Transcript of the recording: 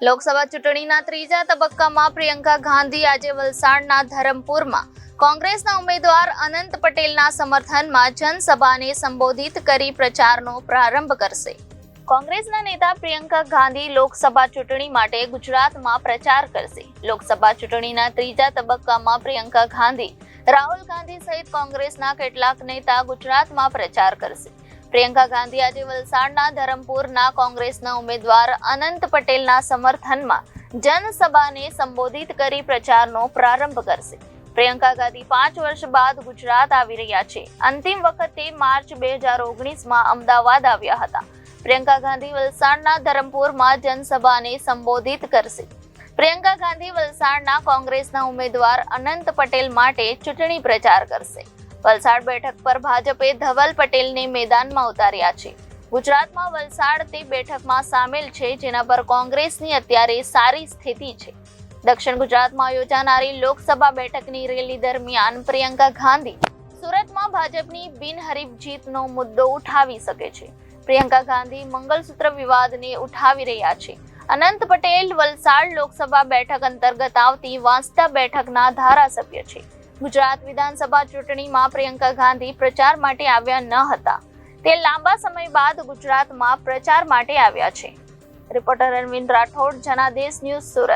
લોકસભા ચૂંટણીના ત્રીજા તબક્કામાં પ્રિયંકા ગાંધી આજે વલસાડના ધરમપુરમાં કોંગ્રેસના ઉમેદવાર અનંત પટેલના સમર્થનમાં જનસભાને સંબોધિત કરી પ્રચારનો પ્રારંભ કરશે. કોંગ્રેસના નેતા પ્રિયંકા ગાંધી લોકસભા ચૂંટણી માટે ગુજરાતમાં પ્રચાર કરશે. લોકસભા ચૂંટણીના ત્રીજા તબક્કામાં પ્રિયંકા ગાંધી, રાહુલ ગાંધી સહિત કોંગ્રેસના કેટલાક નેતા ગુજરાતમાં પ્રચાર કરશે. પ્રિયંકા ગાંધી આજે વલસાડના ધરમપુરના કોંગ્રેસના ઉમેદવાર અનંત પટેલના સમર્થનમાં જનસભાને સંબોધિત કરી પ્રચારનો પ્રારંભ કરશે. પ્રિયંકા ગાંધી 5 વર્ષ બાદ ગુજરાત આવી રહ્યા છે. અંતિમ વખતે માર્ચ 2019માં અમદાવાદ આવ્યા હતા. પ્રિયંકા ગાંધી વલસાડના ધરમપુરમાં જનસભાને સંબોધિત કરશે. પ્રિયંકા ગાંધી વલસાડના કોંગ્રેસના ઉમેદવાર અનંત પટેલ માટે ચૂંટણી પ્રચાર કરશે. વલસાડ બેઠક પર ભાજપે ધવલ પટેલને મેદાનમાં ઉતાર્યા છે. ગુજરાતમાં વલસાડ તે બેઠકમાં સામેલ છે, જેના પર કોંગ્રેસની અત્યારે સારી સ્થિતિ છે. દક્ષિણ ગુજરાતમાં યોજાનારી લોકસભા બેઠકની રેલી દરમિયાન પ્રિયંકા ગાંધી સુરતમાં ભાજપની બિનહરીફ જીતનો મુદ્દો ઉઠાવી શકે છે. પ્રિયંકા ગાંધી મંગલસૂત્ર વિવાદને ઉઠાવી રહ્યા છે. અનંત પટેલ વલસાડ લોકસભા બેઠક અંતર્ગત આવતી વાંસદા બેઠકના ધારાસભ્ય છે. ગુજરાત વિધાનસભા ચૂંટણીમાં પ્રિયંકા ગાંધી પ્રચાર માટે આવ્યા ન હતા. તે લાંબા સમય બાદ ગુજરાતમાં પ્રચાર માટે આવ્યા છે. Reporter Arvind Rathod, Janadesh news, Surat.